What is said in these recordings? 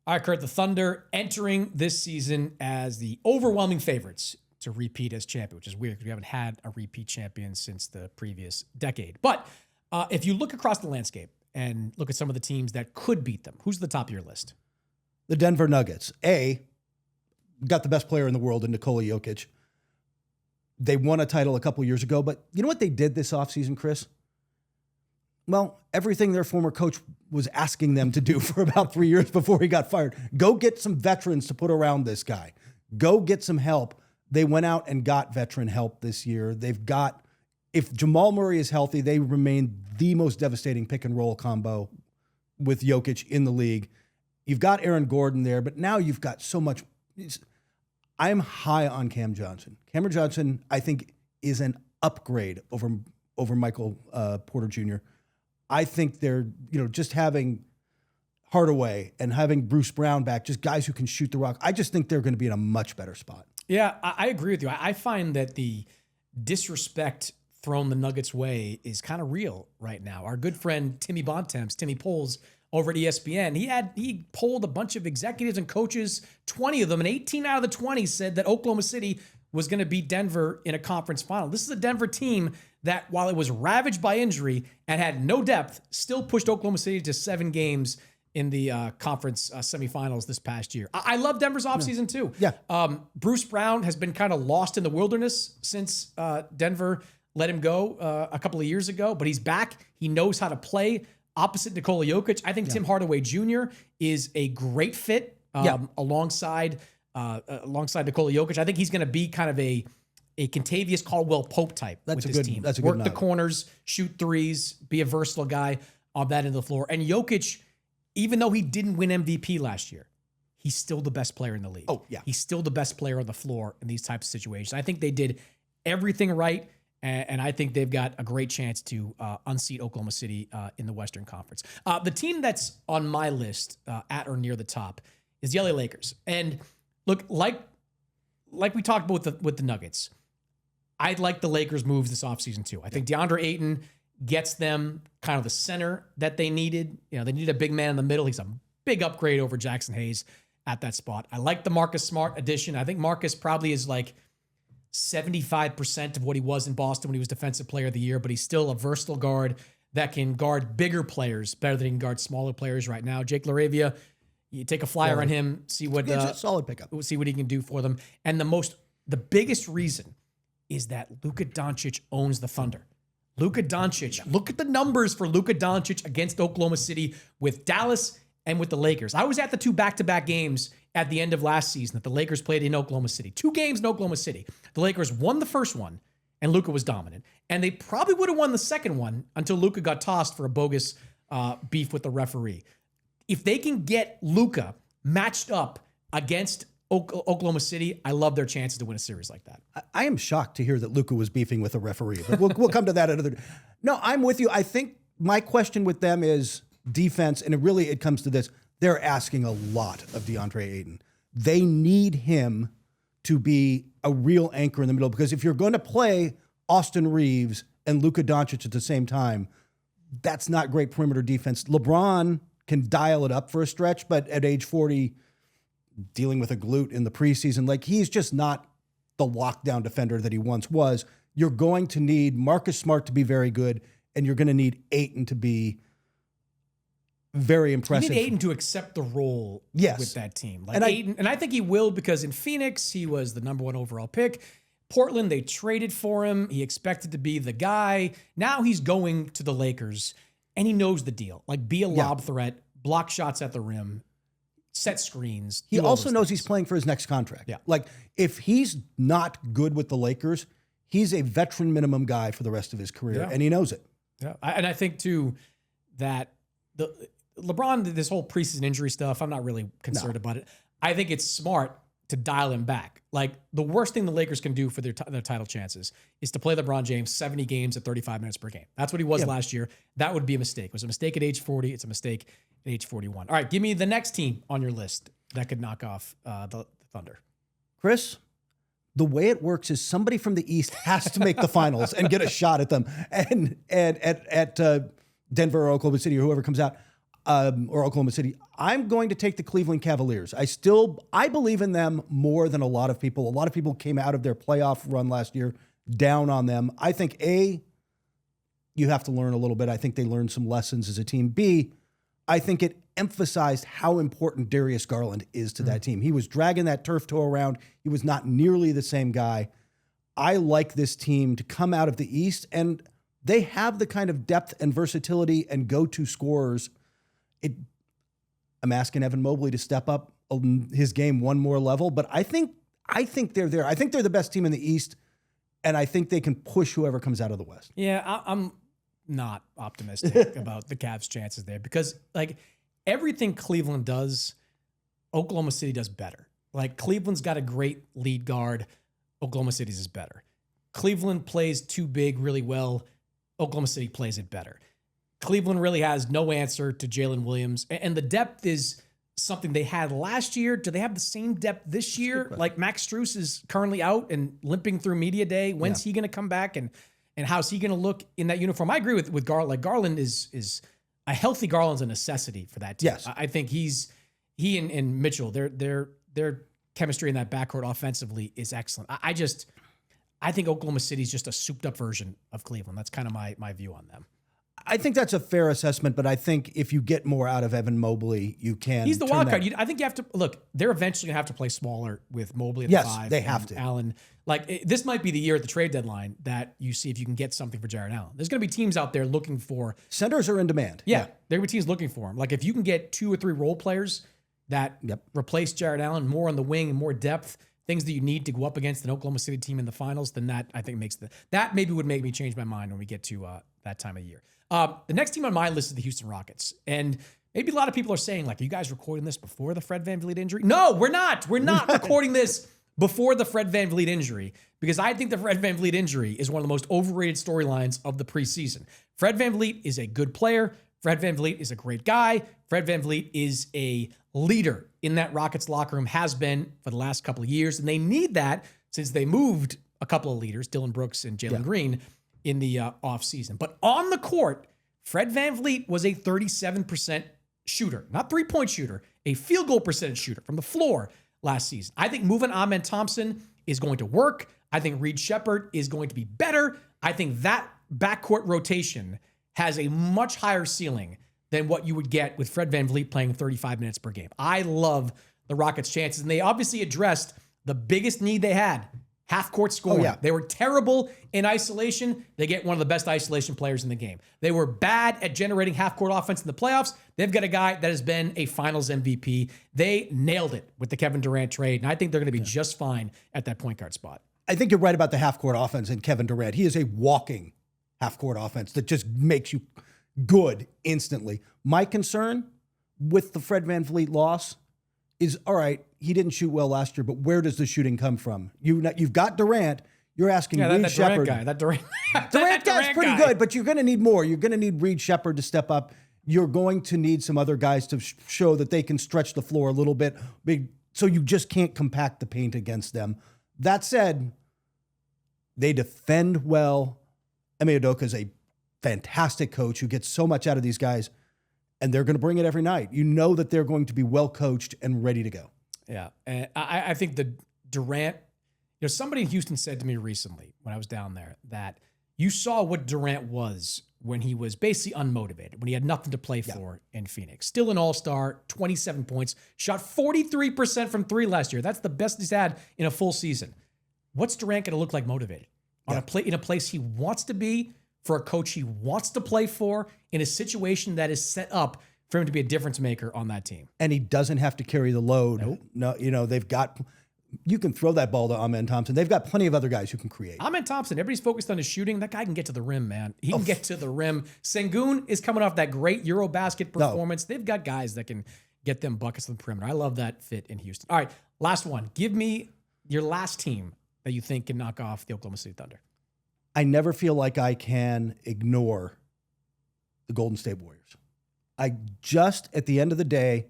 All right, Kurt, the Thunder entering this season as the overwhelming favorites to repeat as champion, which is weird because we haven't had a repeat champion since the previous decade. But if you look across the landscape and look at some of the teams that could beat them, who's at the top of your list? The Denver Nuggets. Got the best player in the world in Nikola Jokic. They won a title a couple years ago, but you know what they did this offseason, Chris? Well, everything their former coach was asking them to do for about 3 years before he got fired. Go get some veterans to put around this guy. Go get some help. They went out and got veteran help this year. If Jamal Murray is healthy, they remain the most devastating pick and roll combo with Jokic in the league. You've got Aaron Gordon there, but now you've got so much. I'm high on Cam Johnson. Cameron Johnson, I think, is an upgrade over Michael Porter Jr. I think they're, just having Hardaway and having Bruce Brown back, just guys who can shoot the rock. I just think they're going to be in a much better spot. Yeah, I agree with you. I find that the disrespect thrown the Nuggets' way is kind of real right now. Our good friend Timmy Bontemps, Timmy Polls over at ESPN, he polled a bunch of executives and coaches, 20 of them, and 18 out of the 20 said that Oklahoma City was going to beat Denver in a conference final. This is a Denver team that, while it was ravaged by injury and had no depth, still pushed Oklahoma City to 7 games in the conference semifinals this past year. I love Denver's offseason too. Yeah. Bruce Brown has been kind of lost in the wilderness since Denver let him go a couple of years ago, but he's back. He knows how to play opposite Nikola Jokic. I think Tim Hardaway Jr. is a great fit alongside Nikola Jokic. I think he's going to be kind of a Contavious Caldwell-Pope type with this team. That's a Work good the nod. corners, shoot threes, be a versatile guy on that end of the floor. And Jokic, even though he didn't win MVP last year, he's still the best player in the league. Oh, yeah. He's still the best player on the floor in these types of situations. I think they did everything right, and I think they've got a great chance to unseat Oklahoma City in the Western Conference. The team that's on my list at or near the top is the LA Lakers. And look, like we talked about with the Nuggets, I like the Lakers' moves this offseason too. I think DeAndre Ayton gets them kind of the center that they needed. They needed a big man in the middle. He's a big upgrade over Jackson Hayes at that spot. I like the Marcus Smart addition. I think Marcus probably is like 75% of what he was in Boston when he was Defensive Player of the Year, but he's still a versatile guard that can guard bigger players better than he can guard smaller players right now. Jake LaRavia, you take a flyer on him, see what a solid pickup. See what he can do for them. And the biggest reason is that Luka Doncic owns the Thunder. Luka Doncic, look at the numbers for Luka Doncic against Oklahoma City with Dallas and with the Lakers. I was at the 2 back-to-back games at the end of last season that the Lakers played in Oklahoma City. 2 games in Oklahoma City. The Lakers won the first one, and Luka was dominant. And they probably would have won the second one until Luka got tossed for a bogus beef with the referee. If they can get Luka matched up against Oklahoma City, I love their chances to win a series like that. I am shocked to hear that Luka was beefing with a referee, but we'll come to that another. No, I'm with you. I think my question with them is defense, and it comes to this. They're asking a lot of DeAndre Ayton. They need him to be a real anchor in the middle, because if you're going to play Austin Reeves and Luka Doncic at the same time, that's not great perimeter defense. LeBron can dial it up for a stretch, but at age 40, dealing with a glute in the preseason, he's just not the lockdown defender that he once was. You're going to need Marcus Smart to be very good, and you're going to need Ayton to be very impressive. You need Ayton to accept the role with that team. And I think he will, because in Phoenix, he was the number 1 overall pick. Portland, they traded for him. He expected to be the guy. Now he's going to the Lakers, and he knows the deal. Be a lob threat, block shots at the rim, set screens. He also knows he's playing for his next contract. Yeah. If he's not good with the Lakers, he's a veteran minimum guy for the rest of his career, and he knows it. Yeah. And I think, too, that LeBron did this whole preseason injury stuff. I'm not really concerned about it. I think it's smart to dial him back. The worst thing the Lakers can do for their title chances is to play LeBron James 70 games at 35 minutes per game. That's what he was last year. That would be a mistake. It was a mistake at age 40. It's a mistake at age 41. All right, give me the next team on your list that could knock off the Thunder. Chris, the way it works is somebody from the East has to make the finals and get a shot at them. And at Denver or Oklahoma City or whoever comes out, or Oklahoma City. I'm going to take the Cleveland Cavaliers. I believe in them more than a lot of people. A lot of people came out of their playoff run last year down on them. I think you have to learn a little bit. I think they learned some lessons as a team. B, I think it emphasized how important Darius Garland is to that team. He was dragging that turf toe around. He was not nearly the same guy. I like this team to come out of the East, and they have the kind of depth and versatility and go-to scorers. I'm asking Evan Mobley to step up his game one more level, but I think they're there. I think they're the best team in the East, and I think they can push whoever comes out of the West. Yeah, I'm not optimistic about the Cavs' chances there because, like, everything Cleveland does, Oklahoma City does better. Like, Cleveland's got a great lead guard. Oklahoma City's is better. Cleveland plays too big really well. Oklahoma City plays it better. Cleveland really has no answer to Jalen Williams. And the depth is something they had last year. Do they have the same depth this year? Like, Max Strus is currently out and limping through media day. When's he going to come back? And how's he going to look in that uniform? I agree with Garland. Like, Garland is a healthy Garland's a necessity for that team. Yes. I think he and Mitchell, their chemistry in that backcourt offensively is excellent. I think Oklahoma City is just a souped up version of Cleveland. That's kind of my view on them. I think that's a fair assessment, but I think if you get more out of Evan Mobley, you can. He's the wild card. I think you have to look. They're eventually going to have to play smaller with Mobley at the 5. Yes, they have to. Allen, this might be the year at the trade deadline that you see if you can get something for Jared Allen. There's going to be teams out there looking for centers are in demand. Yeah, there will be teams looking for him. Like, if you can get 2 or 3 role players that replace Jared Allen, more on the wing and more depth, things that you need to go up against an Oklahoma City team in the finals, then that I think that maybe would make me change my mind when we get to that time of year. The next team on my list is the Houston Rockets. And maybe a lot of people are saying, like, are you guys recording this before the Fred VanVleet injury? No, we're not. We're not recording this before the Fred VanVleet injury because I think the Fred VanVleet injury is one of the most overrated storylines of the preseason. Fred VanVleet is a good player. Fred VanVleet is a great guy. Fred VanVleet is a leader in that Rockets locker room, has been for the last couple of years. And they need that since they moved a couple of leaders, Dylan Brooks and Jalen Green, in the offseason. But on the court, Fred VanVleet was a 37% shooter, not three-point shooter, a field goal percentage shooter from the floor last season. I think moving Amen Thompson is going to work. I think Reed Shepherd is going to be better. I think that backcourt rotation has a much higher ceiling than what you would get with Fred VanVleet playing 35 minutes per game. I love the Rockets' chances, and they obviously addressed the biggest need they had, half-court scoring. They were terrible in isolation. They get one of the best isolation players in the game. They were bad at generating half-court offense in the playoffs. They've got a guy that has been a finals MVP. They nailed it with the Kevin Durant trade, and I think they're going to be just fine at that point guard spot. I think you're right about the half-court offense and Kevin Durant. He is a walking half-court offense that just makes you good instantly. My concern with the Fred VanVleet loss is, all right, he didn't shoot well last year, but where does the shooting come from? You've got Durant. You're asking Reed Shepherd. That Durant guy's pretty good, but you're going to need more. You're going to need Reed Shepherd to step up. You're going to need some other guys to show that they can stretch the floor a little bit. So you just can't compact the paint against them. That said, they defend well. Ime Udoka is a fantastic coach who gets so much out of these guys, and they're going to bring it every night. You know that they're going to be well coached and ready to go. Yeah, and I think the Durant, somebody in Houston said to me recently when I was down there that you saw what Durant was when he was basically unmotivated, when he had nothing to play for in Phoenix. Still an all-star, 27 points, shot 43% from 3 last year. That's the best he's had in a full season. What's Durant going to look like motivated? In a place he wants to be, for a coach he wants to play for, in a situation that is set up for him to be a difference maker on that team. And he doesn't have to carry the load. Nope. No, they've got, you can throw that ball to Amen Thompson. They've got plenty of other guys who can create. Amen Thompson, everybody's focused on his shooting. That guy can get to the rim, man. He can get to the rim. Sengun is coming off that great Eurobasket performance. They've got guys that can get them buckets on the perimeter. I love that fit in Houston. All right, last one. Give me your last team that you think can knock off the Oklahoma City Thunder. I never feel like I can ignore the Golden State Warriors. At the end of the day,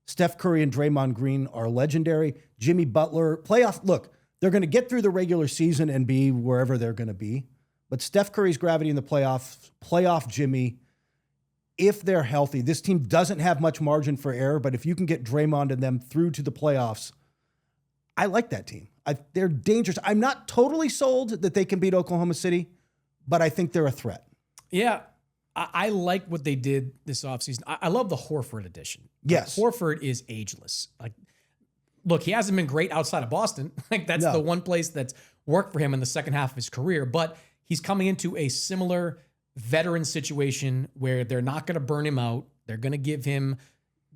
Steph Curry and Draymond Green are legendary. Jimmy Butler, look, they're going to get through the regular season and be wherever they're going to be. But Steph Curry's gravity in the playoff Jimmy, if they're healthy, this team doesn't have much margin for error, but if you can get Draymond and them through to the playoffs, I like that team. They're dangerous. I'm not totally sold that they can beat Oklahoma City, but I think they're a threat. Yeah. I like what they did this offseason. I love the Horford addition. Yes. Horford is ageless. Like, look, he hasn't been great outside of Boston. Like, that's the one place that's worked for him in the second half of his career, but he's coming into a similar veteran situation where they're not going to burn him out. They're going to give him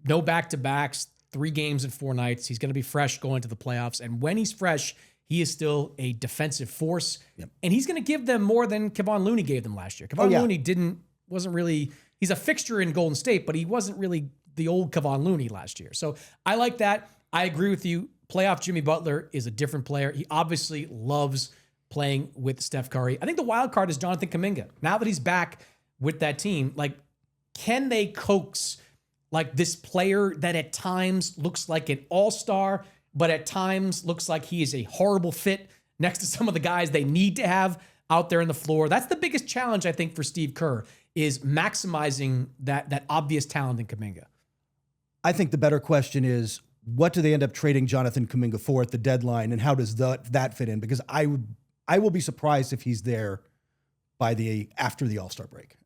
no back-to-backs, 3 games in 4 nights. He's going to be fresh going into the playoffs. And when he's fresh, he is still a defensive force. Yep. And he's going to give them more than Kevon Looney gave them last year. Kevon Looney wasn't really, he's a fixture in Golden State, but he wasn't really the old Kevon Looney last year. So I like that. I agree with you. Playoff Jimmy Butler is a different player. He obviously loves playing with Steph Curry. I think the wild card is Jonathan Kuminga. Now that he's back with that team, like, can they coax like this player that at times looks like an all-star, but at times looks like he is a horrible fit next to some of the guys they need to have out there on the floor? That's the biggest challenge, I think, for Steve Kerr, is maximizing that obvious talent in Kuminga. I think the better question is, what do they end up trading Jonathan Kuminga for at the deadline, and how does that fit in? Because I will be surprised if he's there after the All-Star break.